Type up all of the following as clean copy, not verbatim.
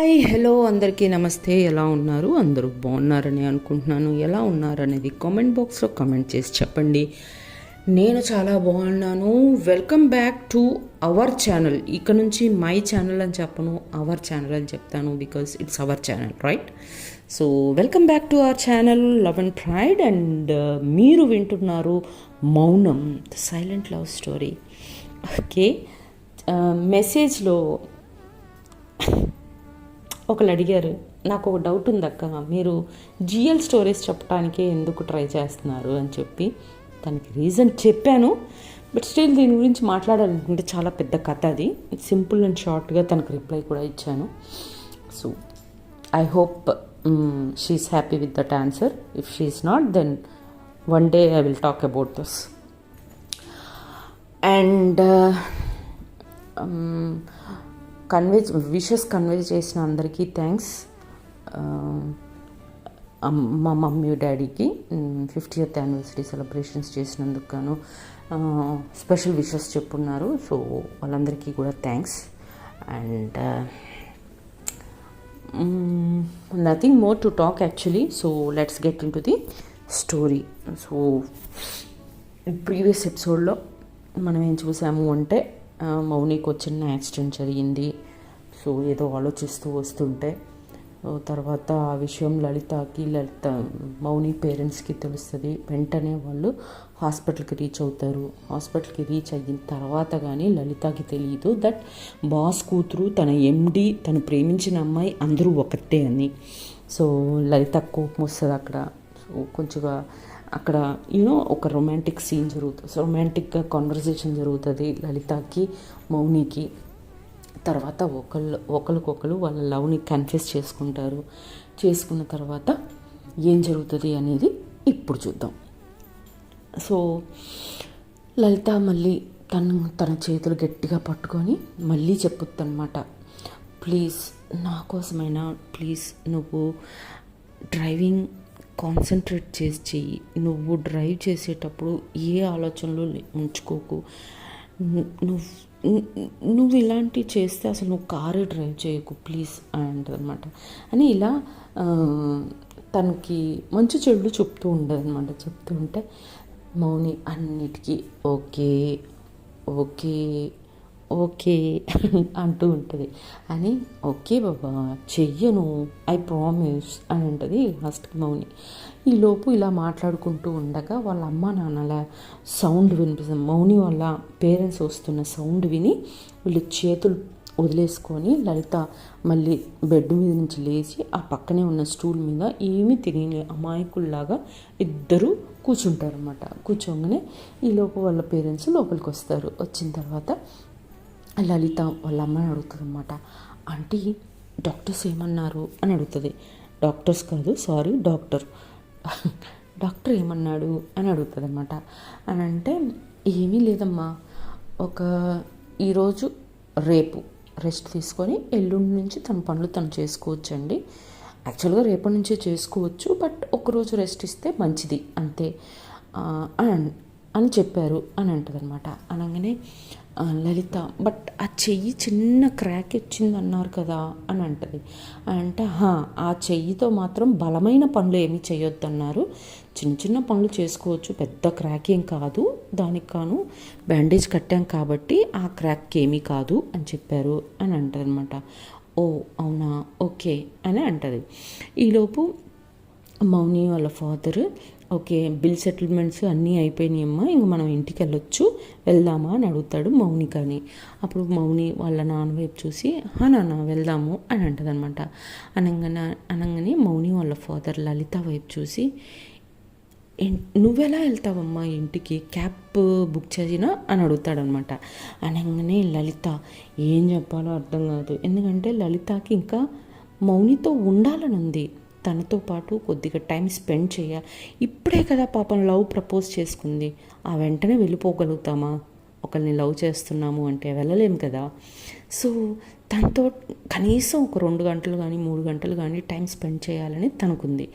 Hi hello అందరికీ నమస్తే. ఎలా ఉన్నారు? అందరూ బాగున్నారని అనుకుంటున్నాను. ఎలా ఉన్నారనేది కామెంట్ బాక్స్లో కామెంట్ చేసి చెప్పండి. నేను చాలా బాగున్నాను. Welcome back to our channel. ఇక్కడ నుంచి మై ఛానల్ అని చెప్పను, అవర్ ఛానల్ అని చెప్తాను, because it's our channel, right? So welcome back to our channel love and pride. And మీరు వింటున్నారు మౌనం, the silent love story. Okay, మెసేజ్లో ఒకళ్ళు అడిగారు, నాకు ఒక డౌట్ ఉంది అక్క, మీరు జిఎల్ స్టోరీస్ చెప్పడానికే ఎందుకు ట్రై చేస్తున్నారు అని చెప్పి దానికి రీజన్ చెప్పాను. బట్ స్టిల్ దీని గురించి మాట్లాడాలనుకుంటే చాలా పెద్ద కథ అది. సింపుల్ అండ్ షార్ట్గా తనకు రిప్లై కూడా ఇచ్చాను. So I hope she's happy with that answer. If she's not, then one day I will talk about this. And wishes convey చేసిన అందరికీ థ్యాంక్స్. మా మమ్మీ డాడీకి 50th యానివర్సరీ సెలబ్రేషన్స్ చేసినందుకు గాను స్పెషల్ విషెస్ చెప్పున్నారు. సో వాళ్ళందరికీ కూడా thanks. And nothing more to talk actually. So let's get in to the story. So previous ఎపిసోడ్లో మనం ఏం చూసాము అంటే, మౌనికి చిన్న యాక్సిడెంట్ జరిగింది. సో ఏదో ఆలోచిస్తూ వస్తుంటే తర్వాత ఆ విషయం లలిత మౌని పేరెంట్స్కి తెలుస్తుంది. వెంటనే వాళ్ళు హాస్పిటల్కి రీచ్ అవుతారు. హాస్పిటల్కి రీచ్ అయిన తర్వాత కానీ లలితకి తెలియదు దట్ బాస్ కూతురు, తన ఎండి, తను ప్రేమించిన అమ్మాయి అందరూ ఒకటే అని. సో లలిత కోపం వస్తుంది అక్కడ. సో కొంచెంగా అక్కడ ఒక రొమాంటిక్ సీన్ జరుగుతుంది. రొమాంటిక్గా కాన్వర్జేషన్ జరుగుతుంది లలితకి మౌనికి. తర్వాత ఒకరికొకరు వాళ్ళ లవ్ని కన్ఫెస్ చేసుకుంటారు. చేసుకున్న తర్వాత ఏం జరుగుతుంది అనేది ఇప్పుడు చూద్దాం. సో లలిత మళ్ళీ తన చేతులు గట్టిగా పట్టుకొని మళ్ళీ చెప్పుద్ది అనమాట, ప్లీజ్ నా కోసమైనా ప్లీజ్ నువ్వు డ్రైవింగ్ కాన్సన్ట్రేట్ చేసి చెయ్యి. నువ్వు డ్రైవ్ చేసేటప్పుడు ఏ ఆలోచనలు ఉంచుకోకు. నువ్వు ఇలాంటివి చేస్తే అసలు నువ్వు కారు డ్రైవ్ చేయకు ప్లీజ్ అంటదనమాట. అని ఇలా తనకి మంచి చెడు చెప్తూ ఉండదన్నమాట. చెప్తూ ఉంటే మౌని అన్నిటికీ ఓకే ఓకే ఓకే అంటూ ఉంటుంది. అని ఓకే బాబా చెయ్యను, ఐ ప్రామిస్ అని అంటుంది లాస్ట్కి మౌని. ఈలోపు ఇలా మాట్లాడుకుంటూ ఉండగా వాళ్ళ అమ్మ నాన్నల సౌండ్ వినిపిస్తుంది. మౌని వాళ్ళ పేరెంట్స్ వస్తున్న సౌండ్ విని వీళ్ళు చేతులు వదిలేసుకొని లలిత మళ్ళీ బెడ్ మీద నుంచి లేచి ఆ పక్కనే ఉన్న స్టూల్ మీద ఏమీ తెలియని అమాయకుల్లాగా ఇద్దరు కూర్చుంటారన్నమాట. కూర్చోగానే ఈలోపు వాళ్ళ పేరెంట్స్ లోపలికి వస్తారు. వచ్చిన తర్వాత లలిత వాళ్ళ అమ్మని అడుగుతుంది అనమాట, ఆంటీ డాక్టర్స్ ఏమన్నారు అని అడుగుతుంది. డాక్టర్స్ కాదు, సారీ, డాక్టర్ ఏమన్నాడు అని అడుగుతుంది అనమాట. అని అంటే ఏమీ లేదమ్మా, ఈరోజు రేపు రెస్ట్ తీసుకొని ఎల్లుండి నుంచి తన పనులు తను చేసుకోవచ్చండి. యాక్చువల్గా రేపటి నుంచే చేసుకోవచ్చు, బట్ ఒకరోజు రెస్ట్ ఇస్తే మంచిది అంతే అని చెప్పారు అని అంటుంది అనమాట. అనగానే లలిత బట్ ఆ చెయ్యి చిన్న క్రాక్ వచ్చింది అన్నారు కదా అని అంటది. అంటే ఆ చెయ్యితో మాత్రం బలమైన పనులు ఏమీ చేయొద్దన్నారు, చిన్న చిన్న పనులు చేసుకోవచ్చు, పెద్ద క్రాక్ ఏం కాదు, దానికి కాను బ్యాండేజ్ కట్టాం కాబట్టి ఆ క్రాక్ ఏమీ కాదు అని చెప్పారు అని అంటది అనమాట. ఓ అవునా, ఓకే అని అంటది. ఈలోపు మౌని వాళ్ళ ఫాదర్ ఓకే బిల్ సెటిల్మెంట్స్ అన్నీ అయిపోయినాయమ్మా, ఇంక మనం ఇంటికి వెళ్దామా అని అడుగుతాడు మౌని. కానీ అప్పుడు మౌని వాళ్ళ నాన్న వైపు చూసి నాన్న వెళ్దాము అని అంటది అనమాట. అనగానే మౌని వాళ్ళ ఫాదర్ లలిత వైపు చూసి, నువ్వెలా వెళ్తావమ్మా ఇంటికి, క్యాబ్ బుక్ చేసినా అని అడుగుతాడనమాట. అనగానే లలిత ఏం చెప్పాలో అర్థం కాదు. ఎందుకంటే లలితకి ఇంకా మౌనితో ఉండాలని ఉంది, తనతో పాటు కొద్దిగా టైం స్పెండ్ చేయాలి. ఇప్పుడే కదా పాపం లవ్ ప్రపోజ్ చేసుకుంది, ఆ వెంటనే వెళ్ళిపోగలుగుతామా? ఒకరిని లవ్ చేస్తున్నాము అంటే వెళ్ళలేము కదా. సో తనతో కనీసం ఒక 2 గంటలు కానీ 3 గంటలు కానీ టైం స్పెండ్ చేయాలని తనకుంది.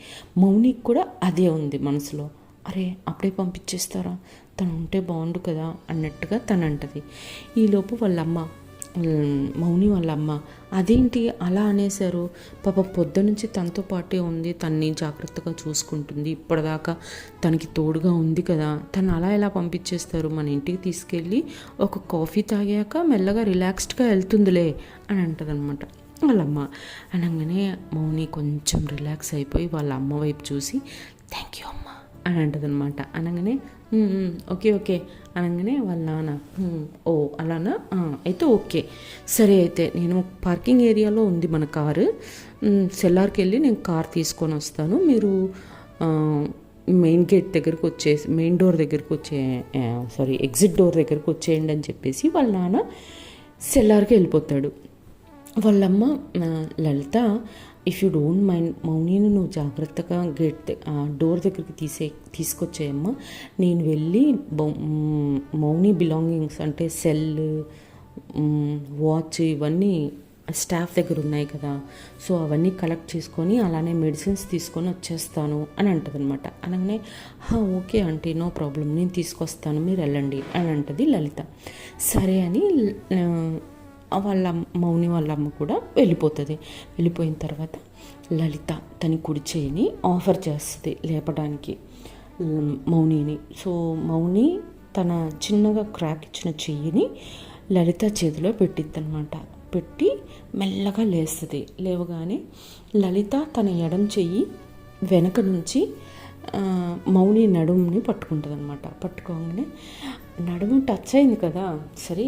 మౌనికి కూడా అదే ఉంది మనసులో. అరే అప్పుడే పంపించేస్తారా, తను ఉంటే బాగుండు కదా అన్నట్టుగా తను అంటది. ఈలోపు వాళ్ళమ్మ మౌని వాళ్ళ అమ్మ, అదేంటి అలా అనేశారు, పాపం పొద్దునుంచి తనతో పాటే ఉంది, తన్ని జాగ్రత్తగా చూసుకుంటుంది, ఇప్పటిదాకా తనకి తోడుగా ఉంది కదా, తను అలా ఎలా పంపించేస్తారు, మన ఇంటికి తీసుకెళ్ళి ఒక కాఫీ తాగాక మెల్లగా రిలాక్స్డ్గా వెళ్తుందిలే అని అంటదనమాట వాళ్ళమ్మ. అనగానే మౌని కొంచెం రిలాక్స్ అయిపోయి వాళ్ళ అమ్మ వైపు చూసి థ్యాంక్ యూ అమ్మ అని అంటదనమాట. అనగానే ఓకే ఓకే అనగానే వాళ్ళ నాన్న ఓ అలానా, అయితే ఓకే సరే, అయితే నేను పార్కింగ్ ఏరియాలో ఉంది మన కారు, సెల్లార్కి వెళ్ళి నేను కార్ తీసుకొని వస్తాను, మీరు మెయిన్ గేట్ దగ్గరకు వచ్చేసి మెయిన్ డోర్ దగ్గరకు ఎగ్జిట్ డోర్ దగ్గరకు వచ్చేయండి అని చెప్పేసి వాళ్ళ నాన్న సెల్లార్కి వెళ్ళిపోతాడు. వాళ్ళమ్మ లలిత, ఇఫ్ యూ డోంట్ మైండ్ మౌనిని నువ్వు జాగ్రత్తగా డోర్ దగ్గరికి తీసుకొచ్చేయమ్మా, నేను వెళ్ళి మౌని బిలాంగింగ్స్ అంటే సెల్, వాచ్ ఇవన్నీ స్టాఫ్ దగ్గర ఉన్నాయి కదా, సో అవన్నీ కలెక్ట్ చేసుకొని అలానే మెడిసిన్స్ తీసుకొని వచ్చేస్తాను అని అంటదనమాట. అనగానే ఓకే ఆంటీ, నో ప్రాబ్లం, నేను తీసుకొస్తాను, మీరు వెళ్ళండి అని అంటది లలిత. సరే అని వాళ్ళ మౌని వాళ్ళ అమ్మ కూడా వెళ్ళిపోతుంది. వెళ్ళిపోయిన తర్వాత లలిత తన కుడి చేయిని ఆఫర్ చేస్తుంది లేపడానికి మౌనిని. సో మౌని తన చిన్నగా క్రాక్ ఇచ్చిన చెయ్యిని లలిత చేతిలో పెట్టిద్దనమాట. పెట్టి మెల్లగా లేస్తుంది. లేవగానే లలిత తన ఎడం చెయ్యి వెనక నుంచి మౌని నడుముని పట్టుకుంటుంది అనమాట. పట్టుకోగానే నడుము టచ్ అయింది కదా, సరే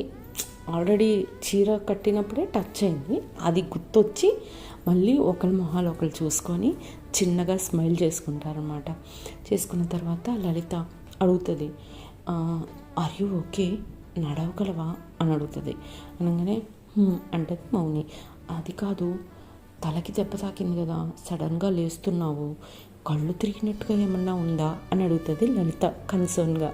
ఆల్రెడీ చీర కట్టినప్పుడే టచ్ అయింది, అది గుర్తొచ్చి మళ్ళీ ఒకరి మొహాలు ఒకరు చూసుకొని చిన్నగా స్మైల్ చేసుకుంటారనమాట. చేసుకున్న తర్వాత లలిత అడుగుతుంది, ఆర్ యూ ఓకే, నడవగలవా అని అడుగుతుంది. అనగానే అంటది మౌని. అది కాదు, తలకి దెబ్బ తాకింది కదా, సడన్గా లేస్తున్నావు, కళ్ళు తిరిగినట్టుగా ఏమన్నా ఉందా అని అడుగుతుంది లలిత కన్సర్న్గా.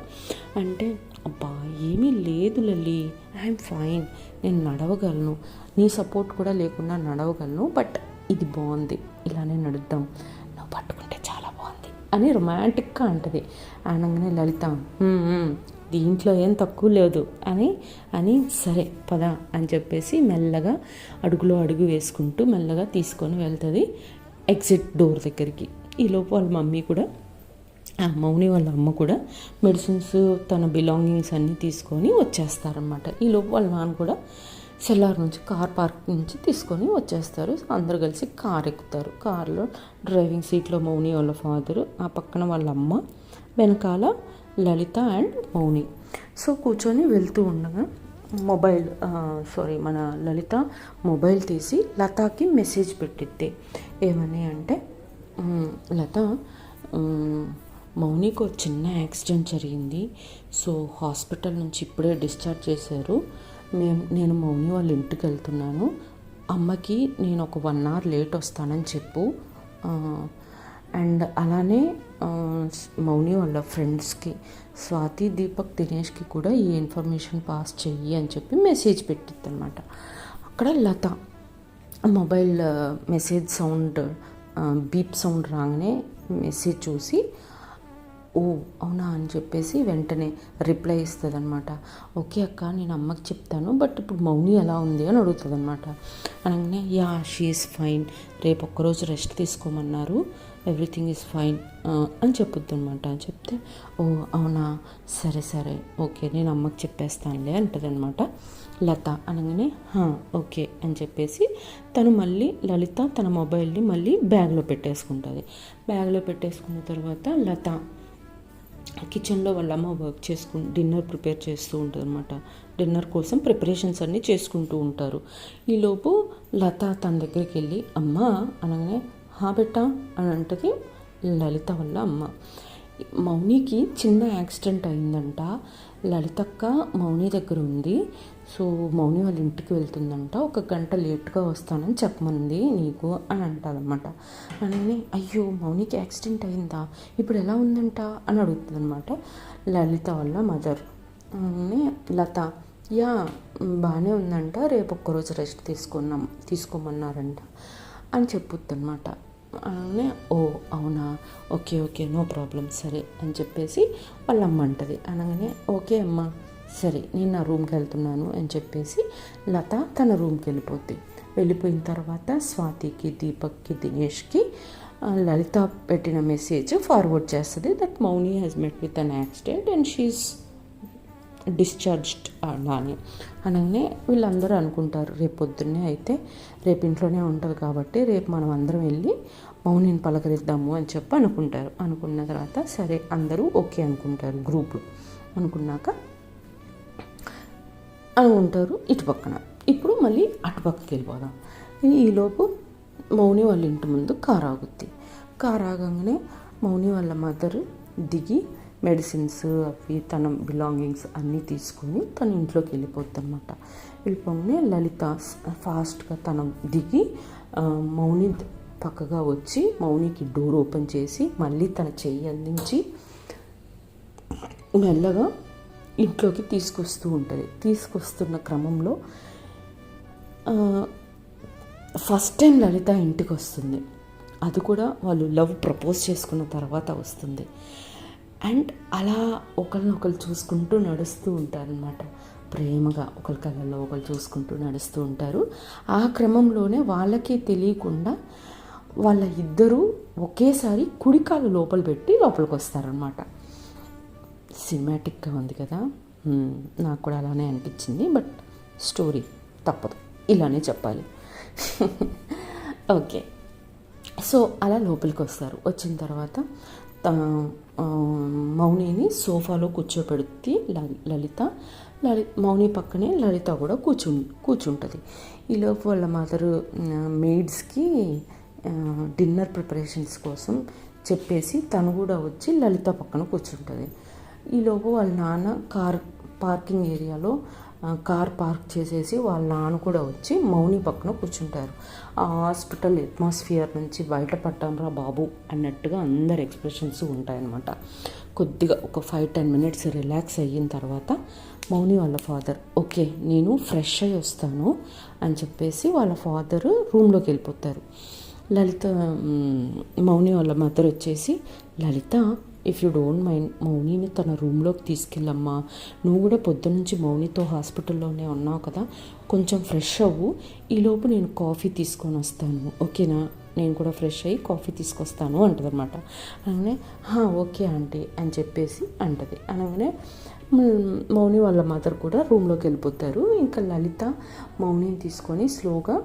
అంటే అబ్బా ఏమీ లేదు లల్లి, ఐఎమ్ ఫైన్, నేను నడవగలను, నీ సపోర్ట్ కూడా లేకుండా నడవగలను, బట్ ఇది బాగుంది, ఇలానే నడుద్దాం, నువ్వు పట్టుకుంటే చాలా బాగుంది అని రొమాంటిక్గా అంటది. అనగానే లలిత దీంట్లో ఏం తక్కువ లేదు అని సరే పద అని చెప్పేసి మెల్లగా అడుగులో అడుగు వేసుకుంటూ మెల్లగా తీసుకొని వెళ్తుంది ఎగ్జిట్ డోర్ దగ్గరికి. ఈలోపు వాళ్ళ మమ్మీ కూడా మౌని వాళ్ళ అమ్మ కూడా మెడిసిన్స్ తన బిలాంగింగ్స్ అన్నీ తీసుకొని వచ్చేస్తారనమాట. ఈలోపు వాళ్ళ నాన్న కూడా సెల్లార్ నుంచి కార్ పార్క్ నుంచి తీసుకొని వచ్చేస్తారు. అందరు కలిసి కార్ ఎక్కుతారు. కార్లో డ్రైవింగ్ సీట్లో మౌని వాళ్ళ ఫాదరు, ఆ పక్కన వాళ్ళ అమ్మ, వెనకాల లలిత అండ్ మౌని. సో కూర్చొని వెళ్తూ ఉండగా మన లలిత మొబైల్ తీసి లతాకి మెసేజ్ పెట్టిద్ది. ఏమని అంటే, లత మౌనికి ఒక చిన్న యాక్సిడెంట్ జరిగింది, సో హాస్పిటల్ నుంచి ఇప్పుడే డిశ్చార్జ్ చేశారు, నేను మౌని వాళ్ళ ఇంటికి వెళ్తున్నాను, అమ్మకి నేను ఒక 1 hour లేట్ వస్తానని చెప్పు, అండ్ అలానే మౌని వాళ్ళ ఫ్రెండ్స్కి స్వాతి, దీపక్, దినేష్కి కూడా ఈ ఇన్ఫర్మేషన్ పాస్ చెయ్యి అని చెప్పి మెసేజ్ పెట్టిద్ది అనమాట. అక్కడ Latha mobile message sound beep sound రాగానే మెసేజ్ చూసి ఓ అవునా అని చెప్పేసి వెంటనే రిప్లై ఇస్తుంది అనమాట. ఓకే అక్క, నేను అమ్మకి చెప్తాను, బట్ ఇప్పుడు మౌని ఎలా ఉంది అని అడుగుతుంది అనమాట. అనగానే యా షీ ఈజ్ ఫైన్, రేపు ఒక్కరోజు రెస్ట్ తీసుకోమన్నారు, ఎవ్రీథింగ్ ఈజ్ ఫైన్ అని చెప్పుద్ది అనమాట. చెప్తే ఓ అవునా, సరే సరే ఓకే, నేను అమ్మకి చెప్పేస్తానులే అంటది అనమాట లత. అనగానే ఓకే అని చెప్పేసి తను మళ్ళీ లలిత తన మొబైల్ని మళ్ళీ బ్యాగ్లో పెట్టేసుకుంటుంది. బ్యాగ్లో పెట్టేసుకున్న తర్వాత లత కిచెన్లో వాళ్ళ అమ్మ డిన్నర్ ప్రిపేర్ చేస్తూ ఉంటుంది అనమాట. డిన్నర్ కోసం ప్రిపరేషన్స్ అన్నీ చేసుకుంటూ ఉంటారు. ఈలోపు లత తన దగ్గరికి వెళ్ళి అమ్మ అనగానే బెట్టా అని అంటది లలిత వాళ్ళ అమ్మ. మౌనికి చిన్న యాక్సిడెంట్ అయిందంట, లలితక్క మౌని దగ్గర ఉంది, సో మౌని వాళ్ళ ఇంటికి వెళ్తుందంట, 1 గంట లేట్గా వస్తానని చెప్పమంది నీకు అని అంటారనమాట. అనగానే అయ్యో మౌనికి యాక్సిడెంట్ అయిందా, ఇప్పుడు ఎలా ఉందంట అని అడుగుతుంది అనమాట లలిత వాళ్ళ మదర్. లత యా బాగానే ఉందంట, రేపు ఒక్కరోజు రెస్ట్ తీసుకోమన్నారంట అని చెప్పుద్ది అనమాట. అనగానే ఓ అవునా, ఓకే ఓకే నో ప్రాబ్లం, సరే అని చెప్పేసి వాళ్ళ అమ్మ అంటది. అనగానే ఓకే అమ్మ సరే నేను నా రూమ్కి వెళ్తున్నాను అని చెప్పేసి లత తన రూమ్కి వెళ్ళిపోయిన తర్వాత స్వాతికి, దీపక్కి, దినేష్కి లలిత పెట్టిన మెసేజ్ ఫార్వర్డ్ చేస్తుంది that Mouni has met with an accident and she's discharged అని అనగానే వీళ్ళందరూ అనుకుంటారు రేపు పొద్దున్నే అయితే రేపు ఇంట్లోనే ఉంటుంది కాబట్టి రేపు మనం అందరం వెళ్ళి మౌనిని పలకరిద్దాము అని చెప్పి అనుకున్న తర్వాత సరే అందరూ ఓకే అనుకుంటారు గ్రూప్లో. అనుకున్నాక అనుకుంటారు ఇటు పక్కన. ఇప్పుడు మళ్ళీ అటుపక్కకి వెళ్ళిపోదాం. ఈలోపు మౌని వాళ్ళ ఇంటి ముందు కారు ఆగుద్ది. కారు ఆగంగానే మౌని వాళ్ళ మదర్ దిగి మెడిసిన్స్ అవి తన బిలాంగింగ్స్ అన్నీ తీసుకుని తన ఇంట్లోకి వెళ్ళిపోద్ది అనమాట. వెళ్ళిపోగానే లలిత ఫాస్ట్గా తన దిగి మౌని పక్కగా వచ్చి మౌనికి డోర్ ఓపెన్ చేసి మళ్ళీ తన చెయ్యి అందించి మెల్లగా ఇంట్లోకి తీసుకొస్తూ ఉంటుంది. తీసుకొస్తున్న క్రమంలో ఫస్ట్ టైం లలిత ఇంటికి వస్తుంది. అది కూడా వాళ్ళు లవ్ ప్రపోజ్ చేసుకున్న తర్వాత వస్తుంది. అండ్ అలా ఒకరినొకరు చూసుకుంటూ నడుస్తూ ఉంటారనమాట. ప్రేమగా ఒకరి కళ్ళల్లో ఒకరు చూసుకుంటూ నడుస్తూ ఉంటారు. ఆ క్రమంలోనే వాళ్ళకి తెలియకుండా వాళ్ళ ఇద్దరూ ఒకేసారి కుడికాలు లోపల పెట్టి లోపలికి వస్తారనమాట. సినిమాటిక్గా ఉంది కదా, నాకు కూడా అలానే అనిపించింది. బట్ స్టోరీ తప్పదు, ఇలానే చెప్పాలి. ఓకే, సో అలా లోపలికి వస్తారు. వచ్చిన తర్వాత మౌనిని సోఫాలో కూర్చోపెడుతుంది లలిత. మౌని పక్కనే లలిత కూడా కూర్చుంటుంది. ఈలోపు వాళ్ళ మదరు మెయిడ్స్కి డిన్నర్ ప్రిపరేషన్స్ కోసం చెప్పేసి తను కూడా వచ్చి లలిత పక్కన కూర్చుంటుంది. ఈలోపు వాళ్ళ నాన్న పార్కింగ్ ఏరియాలో కార్ పార్క్ చేసేసి వాళ్ళ నాన్న కూడా వచ్చి మౌని పక్కన కూర్చుంటారు. ఆ హాస్పిటల్ అట్మాస్ఫియర్ నుంచి బయటపడ్డాంరా బాబు అన్నట్టుగా అందరి ఎక్స్ప్రెషన్స్ ఉంటాయన్నమాట. కొద్దిగా ఒక 5-10 మినిట్స్ రిలాక్స్ అయిన తర్వాత మౌని వాళ్ళ ఫాదర్ ఓకే నేను ఫ్రెష్ అయ్యి వస్తాను అని చెప్పేసి వాళ్ళ ఫాదర్ రూమ్లోకి వెళ్ళిపోతారు. లలిత మౌని వాళ్ళ మదర్ వచ్చేసి లలిత ఇఫ్ యూ డోంట్ మైండ్ మౌనిని తన రూమ్లోకి తీసుకెళ్ళమ్మా, నువ్వు కూడా పొద్దునుంచి మౌనితో హాస్పిటల్లోనే ఉన్నావు కదా, కొంచెం ఫ్రెష్ అవ్వు, ఈలోపు నేను కాఫీ తీసుకొని వస్తాను ఓకేనా, నేను కూడా ఫ్రెష్ అయ్యి కాఫీ తీసుకొస్తాను అంటది అనమాట. అనగానే ఓకే ఆంటీ అని చెప్పేసి అంటది. అనగానే మౌని వాళ్ళ మదర్ కూడా రూమ్లోకి వెళ్ళిపోతారు. ఇంకా లలిత మౌనిని తీసుకొని స్లోగా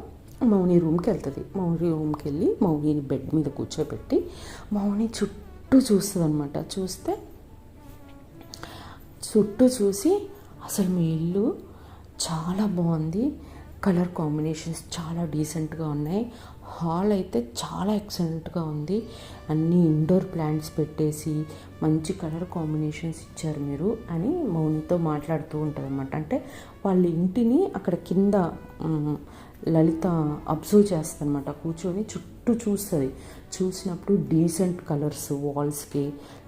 మౌని రూమ్కి వెళ్తుంది. మౌని రూమ్కి వెళ్ళి మౌనిని బెడ్ మీద కూర్చోబెట్టి మౌని చుట్టూ చూస్తుంది అనమాట. చుట్టూ చూసి అసలు మీ ఇల్లు చాలా బాగుంది, కలర్ కాంబినేషన్స్ చాలా డీసెంట్గా ఉన్నాయి, హాల్ అయితే చాలా ఎక్సలెంట్గా ఉంది, అన్నీ ఇండోర్ ప్లాంట్స్ పెట్టేసి మంచి కలర్ కాంబినేషన్స్ ఇచ్చారు మీరు అని మౌనితో మాట్లాడుతూ ఉంటుంది అనమాట. అంటే వాళ్ళ ఇంటిని అక్కడ కింద లలిత అబ్జర్వ్ చేస్తుంది అనమాట. కూర్చొని చుట్టూ చూస్తుంది. చూసినప్పుడు డీసెంట్ కలర్స్ వాల్స్కి,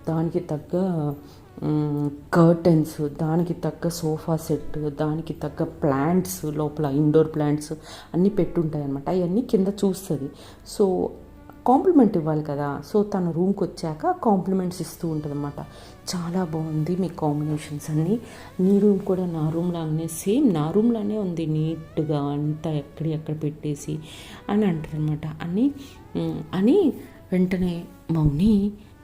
దానికి తగ్గ కర్టన్స్, దానికి తగ్గ సోఫా సెట్, దానికి తగ్గ ప్లాంట్స్ లోపల ఇండోర్ ప్లాంట్స్ అన్నీ పెట్టుంటాయి అనమాట. అవన్నీ కింద చూస్తుంది. సో కాంప్లిమెంట్ ఇవ్వాలి కదా, సో తన రూమ్కి వచ్చాక కాంప్లిమెంట్స్ ఇస్తూ ఉంటుంది అనమాట. చాలా బాగుంది మీ కాంబినేషన్స్ అన్నీ, నీ రూమ్ కూడా నా రూమ్ లాగానే సేమ్ నా రూమ్లానే ఉంది, నీట్గా అంతా ఎక్కడ పెట్టేసి అని అంటారు అనమాట. అని వెంటనే Mouni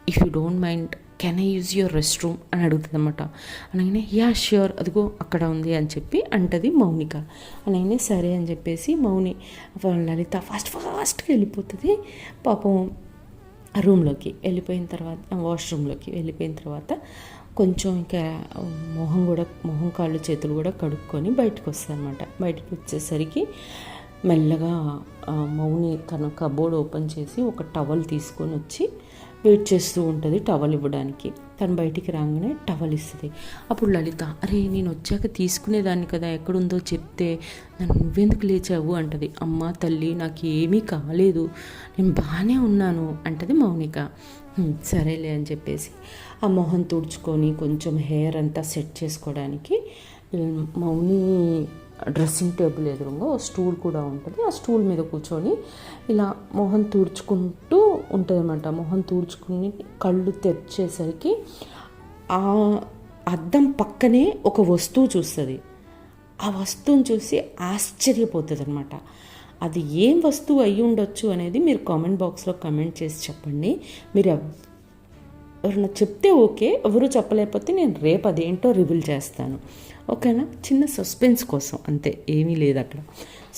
if you don't mind can I use your restroom అని అడుగుతుంది అనమాట. అనగానే యా ష్యూర్ అదిగో అక్కడ ఉంది అని చెప్పి అంటది మౌనిక. అనగానే సరే అని చెప్పేసి మౌని లలిత ఫాస్ట్గా వెళ్ళిపోతుంది పాపం రూమ్లోకి. వెళ్ళిపోయిన తర్వాత వాష్రూమ్లోకి వెళ్ళిపోయిన తర్వాత కొంచెం ఇంకా మొహం కాళ్ళు చేతులు కూడా కడుక్కొని బయటకు వస్తుంది అనమాట. బయటకు వచ్చేసరికి మెల్లగా మౌని తన కబోర్డ్ ఓపెన్ చేసి ఒక టవల్ తీసుకొని వచ్చి వెయిట్ చేస్తూ ఉంటుంది టవల్ ఇవ్వడానికి. తను బయటికి రాగానే టవల్ ఇస్తుంది. అప్పుడు లలిత అరే నేను వచ్చాక తీసుకునేదాన్ని కదా, ఎక్కడుందో చెప్తే నన్ను నువ్వెందుకు లేచావు అంటది. అమ్మ తల్లి నాకు ఏమీ కాలేదు, నేను బాగానే ఉన్నాను అంటది మౌనిక. సరేలే అని చెప్పేసి ఆ మొహం తుడుచుకొని కొంచెం హెయిర్ అంతా సెట్ చేసుకోవడానికి మౌని డ్రెస్సింగ్ టేబుల్ ఎదురుగా స్టూల్ కూడా ఉంటుంది. ఆ స్టూల్ మీద కూర్చొని ఇలా మొహం తుడుచుకుంటూ ఉంటుంది అనమాట. మొహం తుడుచుకుని కళ్ళు తెరిచేసరికి ఆ అద్దం పక్కనే ఒక వస్తువు చూస్తుంది. ఆ వస్తువుని చూసి ఆశ్చర్యపోతుంది అనమాట. అది ఏం వస్తువు అయ్యి ఉండొచ్చు అనేది మీరు కామెంట్ బాక్స్లో కామెంట్ చేసి చెప్పండి. మీరు ఎవరైనా చెప్తే ఓకే, ఎవరు చెప్పలేకపోతే నేను రేపు అదేంటో రివీల్ చేస్తాను, ఓకేనా? చిన్న సస్పెన్స్ కోసం అంతే, ఏమీ లేదు అక్కడ.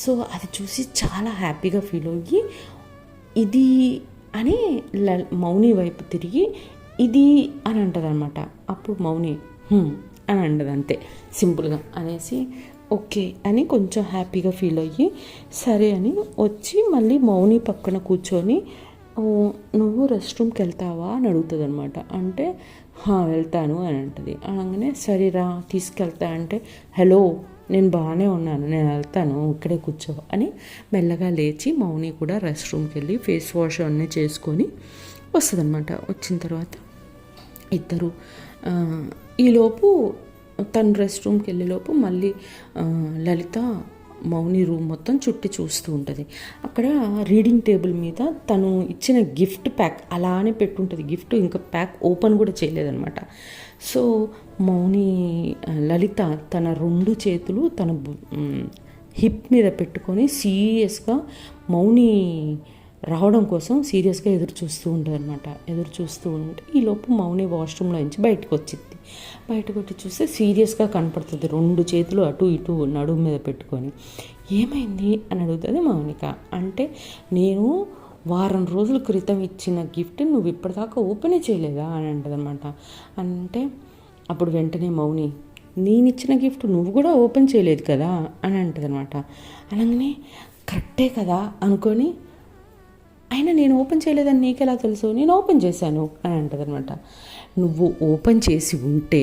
సో అది చూసి చాలా హ్యాపీగా ఫీల్ అయ్యి ఇది అని మౌని వైపు తిరిగి ఇది అని అంటది అనమాట. అప్పుడు మౌని అని అంటది, అంతే సింపుల్గా అనేసి ఓకే అని కొంచెం హ్యాపీగా ఫీల్ అయ్యి సరే అని వచ్చి మళ్ళీ మౌని పక్కన కూర్చొని నువ్వు రెస్ట్ రూమ్కి వెళ్తావా అని అడుగుతుంది అనమాట. అంటే వెళ్తాను అని అంటుంది. అనగానే సరేరా తీసుకెళ్తా అంటే హలో నేను బాగానే ఉన్నాను, నేను వెళ్తాను, ఇక్కడే కూర్చో అని మెల్లగా లేచి మౌని కూడా రెస్ట్ రూమ్కి వెళ్ళి ఫేస్ వాష్ అన్నీ చేసుకొని వస్తుంది అనమాట. వచ్చిన తర్వాత ఇద్దరు ఈలోపు తను రెస్ట్ రూమ్కి వెళ్ళేలోపు మళ్ళీ లలిత మౌని రూమ్ మొత్తం చుట్టి చూస్తూ ఉంటుంది. అక్కడ రీడింగ్ టేబుల్ మీద తను ఇచ్చిన గిఫ్ట్ ప్యాక్ అలానే పెట్టుంటుంది. గిఫ్ట్ ఇంకా ప్యాక్ ఓపెన్ కూడా చేయలేదన్నమాట. సో మౌని లలిత తన 2 చేతులు తన హిప్ మీద పెట్టుకొని సీరియస్గా మౌని రావడం కోసం సీరియస్గా ఎదురు చూస్తూ ఉంటుంది అనమాట. ఎదురు చూస్తూ ఉంటే ఈలోపు మౌని వాష్రూమ్లో నుంచి బయటకు వచ్చింది. బయటకు వచ్చి చూస్తే సీరియస్గా కనపడుతుంది, 2 చేతులు అటు ఇటు నడుము మీద పెట్టుకొని. ఏమైంది అని అడుగుతుంది మౌనిక. అంటే నేను వారం రోజుల క్రితం ఇచ్చిన గిఫ్ట్ నువ్వు ఇప్పటిదాకా ఓపెనే చేయలేదా అని అంటుంది అనమాట. అంటే అప్పుడు వెంటనే మౌని నేను ఇచ్చిన గిఫ్ట్ నువ్వు కూడా ఓపెన్ చేయలేదు కదా అని అంటుంది అనమాట. అనగానే కరెక్టే కదా అనుకొని అయినా నేను ఓపెన్ చేయలేదని నీకెలా తెలుసు, నేను ఓపెన్ చేశాను అని అంటుంది అనమాట. నువ్వు ఓపెన్ చేసి ఉంటే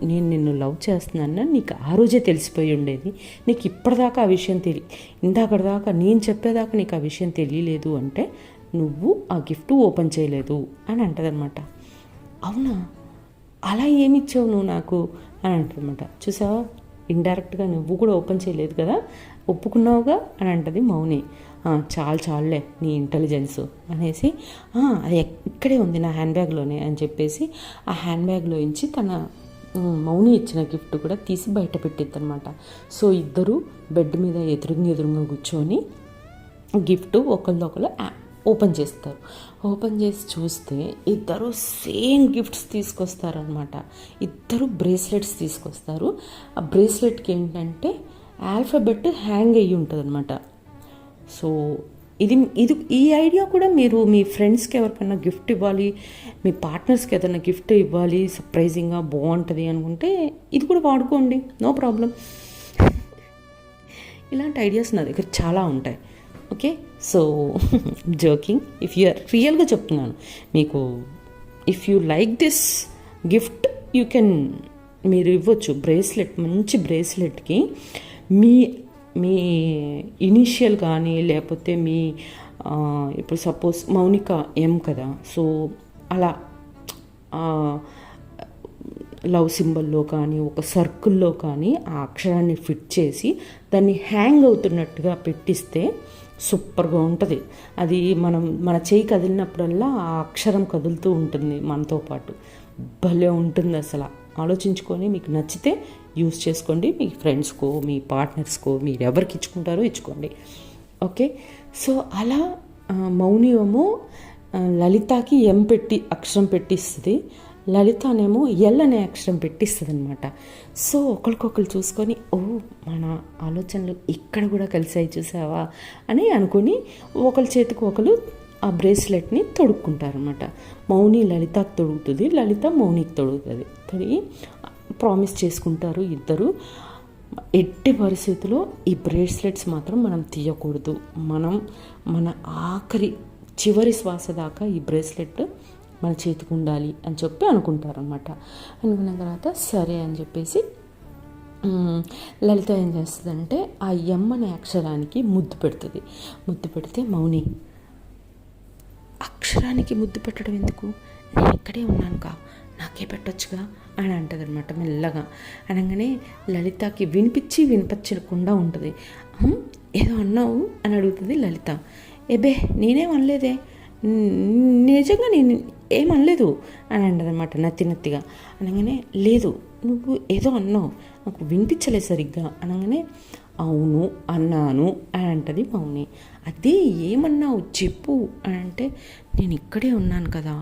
నేను నిన్ను లవ్ చేస్తున్నాను నీకు ఆ రోజే తెలిసిపోయి ఉండేది. నీకు ఇప్పటిదాకా ఆ విషయం ఇందాకటిదాకా నేను చెప్పేదాకా నీకు ఆ విషయం తెలియలేదు అంటే నువ్వు ఆ గిఫ్ట్ ఓపెన్ చేయలేదు అని అంటుంది అనమాట. అవునా, అలా ఏమిచ్చావు నువ్వు నాకు అని అంటదన్నమాట. చూసావా, ఇండైరెక్ట్గా నువ్వు కూడా ఓపెన్ చేయలేదు కదా, ఒప్పుకున్నావుగా అని అంటది మౌని. చాలులే నీ ఇంటెలిజెన్సు అనేసి అది ఇక్కడే ఉంది నా హ్యాండ్ బ్యాగ్లోనే అని చెప్పేసి ఆ హ్యాండ్ బ్యాగ్లో నుంచి తన మౌని ఇచ్చిన గిఫ్ట్ కూడా తీసి బయట పెట్టిద్ది అనమాట. సో ఇద్దరు బెడ్ మీద ఎదురుగా కూర్చొని గిఫ్ట్ ఒకళ్ళొకళ్ళు ఓపెన్ చేస్తారు. ఓపెన్ చేసి చూస్తే ఇద్దరు సేమ్ గిఫ్ట్స్ తీసుకొస్తారనమాట. ఇద్దరు బ్రేస్లెట్స్ తీసుకొస్తారు. ఆ బ్రేస్లెట్కి ఏంటంటే ఆల్ఫాబెట్ హ్యాంగ్ అయ్యి ఉంటుంది అనమాట. సో ఇది ఈ ఐడియా కూడా మీరు మీ ఫ్రెండ్స్కి ఎవరికైనా గిఫ్ట్ ఇవ్వాలి, మీ పార్ట్నర్స్కి ఏదైనా గిఫ్ట్ ఇవ్వాలి, సర్ప్రైజింగ్గా బాగుంటుంది అనుకుంటే ఇది కూడా వాడుకోండి, నో ప్రాబ్లం. ఇలాంటి ఐడియాస్ నా దగ్గర చాలా ఉంటాయి. Okay, so joking, if you are రియల్గా చెప్తున్నాను మీకు, if you like this gift you can మీరు ఇవ్వచ్చు బ్రేస్లెట్. మంచి బ్రేస్లెట్కి మీ ఇనీషియల్ కానీ లేకపోతే మీ ఇప్పుడు సపోజ్ మౌనిక ఎం కదా, సో అలా లవ్ సింబల్లో కానీ ఒక సర్కిల్లో కానీ ఆ అక్షరాన్ని ఫిట్ చేసి దాన్ని హ్యాంగ్ అవుతున్నట్టుగా పెట్టిస్తే సూపర్గా ఉంటుంది. అది మన చేయి కదిలినప్పుడల్లా ఆ అక్షరం కదులుతూ ఉంటుంది మనతో పాటు. భలే ఉంటుంది అసలు. ఆలోచించుకొని మీకు నచ్చితే యూస్ చేసుకోండి. మీ ఫ్రెండ్స్కో మీ పార్ట్నర్స్కో మీరు ఎవరికి ఇచ్చుకుంటారో ఇచ్చుకోండి. ఓకే, సో అలా మౌని ఏమో లలితకి ఎం పెట్టి అక్షరం పెట్టిస్తుంది, లలితనేమో ఎల్ అనే అక్షరం పెట్టిస్తుంది అనమాట. సో ఒకరికొకరు చూసుకొని మన ఆలోచనలు ఇక్కడ కూడా కలిసాయి చూసావా అని అనుకుని ఒకరి చేతికి ఒకరు ఆ బ్రేస్లెట్ని తొడుక్కుంటారనమాట. మౌని లలితకి తొడుగుతుంది, లలిత మౌనికి తొడుగుతుంది. తొడిగి ప్రామిస్ చేసుకుంటారు ఇద్దరు. ఎట్టి పరిస్థితుల్లో ఈ బ్రేస్లెట్స్ మాత్రం మనం తీయకూడదు, మన చివరి శ్వాస దాకా ఈ బ్రేస్లెట్ మన చేతికి ఉండాలి అని చెప్పి అనుకుంటారనమాట. అనుకున్న తర్వాత సరే అని చెప్పేసి లలిత ఏం చేస్తుందంటే ఆ ఎం అనే అక్షరానికి ముద్దు పెడుతుంది. ముద్దు పెడితే మౌని అక్షరానికి ముద్దు పెట్టడం ఎందుకు, నేను ఇక్కడే ఉన్నానుగా, నాకే పెట్టొచ్చుగా అని అంటుంది అనమాట మెల్లగా. అనగానే లలితకి వినిపించకుండా ఉంటుంది. ఏదో అన్నావు అని అడుగుతుంది లలిత. నేనేం అనలేదే, నిజంగా నేను ఏమనలేదు అని అంటదనమాట నత్తిగా. అనగానే లేదు నువ్వు ఏదో అన్నావు నాకు వినిపించలేదు సరిగ్గా అనగానే అవును అన్నాను అని అంటది మౌని. అదే ఏమన్నావు చెప్పు అని అంటే నేను ఇక్కడే ఉన్నాను కదా,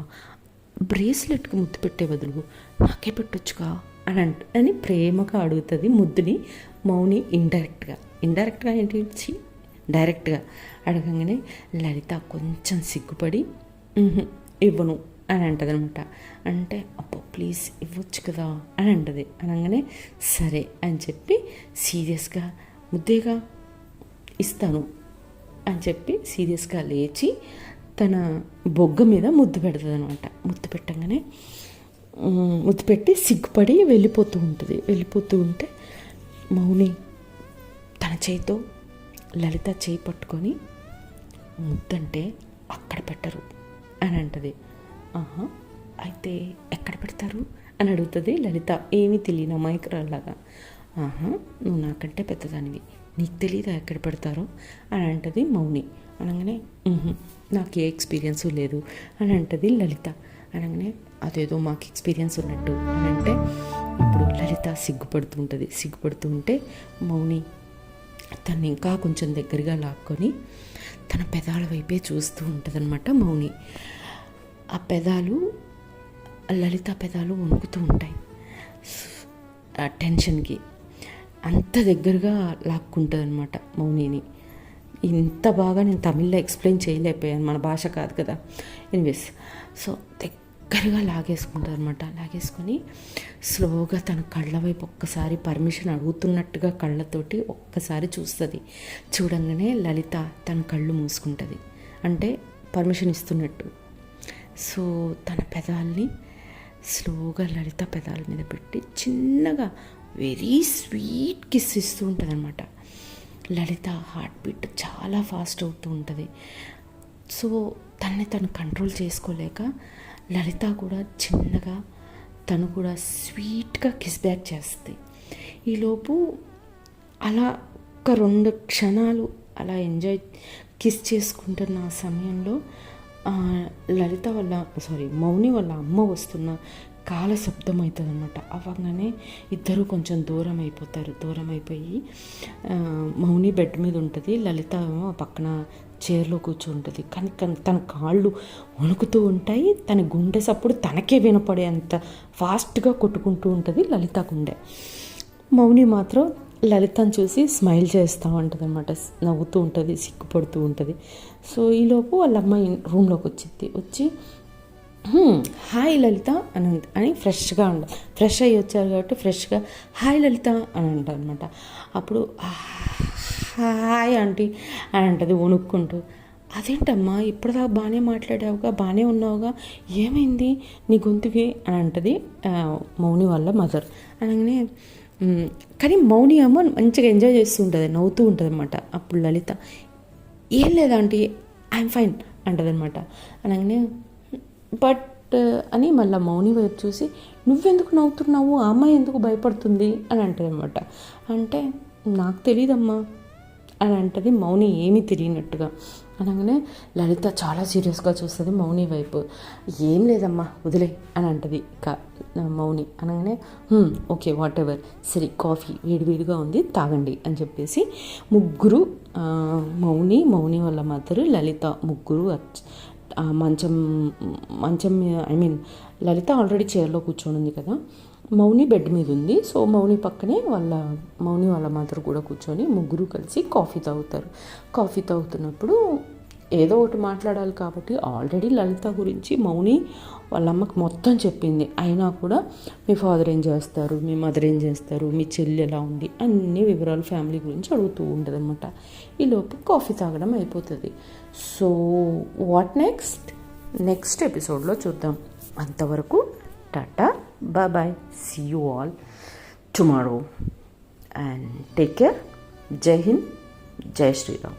బ్రేస్లెట్కి ముద్దు పెట్టే బదులు నాకే పెట్టొచ్చుగా అని ప్రేమగా అడుగుతుంది ముద్దుని మౌని ఇండైరెక్ట్గా ఏంటి డైరెక్ట్గా అడగంగానే లలిత కొంచెం సిగ్గుపడి ఇవ్వను అని అంటది అనమాట. అంటే అబ్బో ప్లీజ్ ఇవ్వచ్చు కదా అని అంటది. అనగానే సరే అని చెప్పి సీరియస్గా ముద్దేగా ఇస్తాను అని చెప్పి సీరియస్గా లేచి తన బొగ్గ మీద ముద్దు పెడుతుంది అనమాట. ముద్దు పెట్టంగానే ముద్దు పెట్టి సిగ్గుపడి వెళ్ళిపోతూ ఉంటే మౌని తన చేయితో లలిత చేయి పట్టుకొని ముద్దంటే అక్కడ పెట్టరు అని అంటది. అయితే ఎక్కడ పెడతారు అని అడుగుతుంది లలిత ఏమీ తెలియని అమాయకురాల్లాగా. నువ్వు నాకంటే పెద్దదానివి, నీకు తెలీదా ఎక్కడ పెడతారో అని అంటది మౌని. అనగానే నాకు ఏ ఎక్స్పీరియన్స్ లేదు అని అంటది లలిత. అనగానే అదేదో మాకు ఎక్స్పీరియన్స్ ఉన్నట్టు అని అంటే ఇప్పుడు లలిత సిగ్గుపడుతూ ఉంటే మౌని తను ఇంకా కొంచెం దగ్గరగా లాక్కొని తన పెదాల వైపే చూస్తూ ఉంటుంది అనమాట మౌని. ఆ పెదాలు లలిత పెదాలు వణుకుతూ ఉంటాయి ఆ టెన్షన్కి. అంత దగ్గరగా లాక్కుంటుంది అనమాట మౌనిని. ఇంత బాగా నేను తమిళ్లో ఎక్స్ప్లెయిన్ చేయలేకపోయాను, మన భాష కాదు కదా. ఎనీవేస్ సో దగ్గరగా లాగేసుకుంటుంది అనమాట. లాగేసుకొని స్లోగా తన కళ్ళ వైపు ఒక్కసారి పర్మిషన్ అడుగుతున్నట్టుగా కళ్ళతోటి ఒక్కసారి చూస్తుంది. చూడంగానే లలిత తన కళ్ళు మూసుకుంటుంది, అంటే పర్మిషన్ ఇస్తున్నట్టు. సో తన పెదాల్ని స్లోగా లలిత పెదాల మీద పెట్టి చిన్నగా వెరీ స్వీట్ కిస్ ఇస్తూ ఉంటుంది అనమాట. లలిత హార్ట్ బీట్ చాలా ఫాస్ట్ అవుతూ ఉంటుంది. సో తను కంట్రోల్ చేసుకోలేక లలిత కూడా చిన్నగా తను కూడా స్వీట్గా కిస్ బ్యాక్ చేస్తుంది. ఈలోపు అలా ఒక 2 క్షణాలు అలా ఎంజాయ్ కిస్ చేసుకుంటున్న ఆ సమయంలో మౌని వాళ్ళ అమ్మ వస్తున్న కాల శబ్దం అవుతుంది అనమాట. అవ్వగానే ఇద్దరు కొంచెం దూరం అయిపోయి మౌని బెడ్ మీద ఉంటుంది, లలిత పక్కన చైర్లో కూర్చుంటుంది. కానీ తన కాళ్ళు వణుకుతూ ఉంటాయి, తన గుండె సప్పుడు తనకే వినపడే అంత ఫాస్ట్గా కొట్టుకుంటూ ఉంటుంది లలిత గుండె. మౌని మాత్రం లలితను చూసి స్మైల్ చేస్తూ ఉంటుంది అనమాట, నవ్వుతూ ఉంటుంది, సిగ్గుపడుతూ ఉంటుంది. సో ఈలోపు వాళ్ళ అమ్మాయి రూమ్లోకి వచ్చి హాయ్ లలిత అని ఫ్రెష్ అయ్యి వచ్చారు కాబట్టి ఫ్రెష్గా హాయ్ లలిత అని అంటారు అనమాట. అప్పుడు హాయ్ ఆంటీ అని అంటుంది వణుక్కుంటూ. అదేంటమ్మా ఇప్పటిదాకా బాగానే మాట్లాడావుగా, బాగానే ఉన్నావుగా, ఏమైంది నీ గొంతుకి అని అంటది మౌని వాళ్ళ మదర్. అనగానే కానీ మౌని అమ్మ మంచిగా ఎంజాయ్ చేస్తూ ఉంటుంది, నవ్వుతూ ఉంటుంది అనమాట. అప్పుడు లలిత ఏం లేదాంటీ ఐఎమ్ ఫైన్ అంటది అనమాట. అనగానే బట్ అని మళ్ళీ మౌని వైపు చూసి నువ్వెందుకు నవ్వుతున్నావు, ఆ అమ్మాయి ఎందుకు భయపడుతుంది అని అంటది అనమాట. అంటే నాకు తెలియదమ్మా అని అంటది మౌని ఏమీ తెలియనట్టుగా. అనగానే లలిత చాలా సీరియస్గా చూస్తుంది మౌని వైపు. ఏం లేదమ్మా వదిలే అని అంటది మౌని. అనగానే ఓకే వాట్ ఎవర్, సరే కాఫీ వేడివేడిగా ఉంది తాగండి అని చెప్పేసి ముగ్గురు మౌని వాళ్ళ మదరు లలిత ముగ్గురు మంచం లలిత ఆల్రెడీ చైర్లో కూర్చొని ఉంది కదా, మౌని బెడ్ మీద ఉంది. సో మౌని పక్కనే మౌని వాళ్ళ మదర్ కూడా కూర్చొని ముగ్గురు కలిసి కాఫీ తాగుతున్నప్పుడు ఏదో ఒకటి మాట్లాడాలి కాబట్టి ఆల్రెడీ లలిత గురించి మౌని వాళ్ళ అమ్మకి మొత్తం చెప్పింది. అయినా కూడా మీ ఫాదర్ ఏం చేస్తారు, మీ మదర్ ఏం చేస్తారు, మీ చెల్లి ఎలా ఉంది, అన్ని వివరాలు ఫ్యామిలీ గురించి అడుగుతూ ఉంటుంది అనమాట. ఈలోపు కాఫీ తాగడం అయిపోతుంది. సో వాట్ నెక్స్ట్ ఎపిసోడ్లో చూద్దాం. అంతవరకు tata bye, see you all tomorrow and take care. Jai Hind, జై శ్రీరామ్.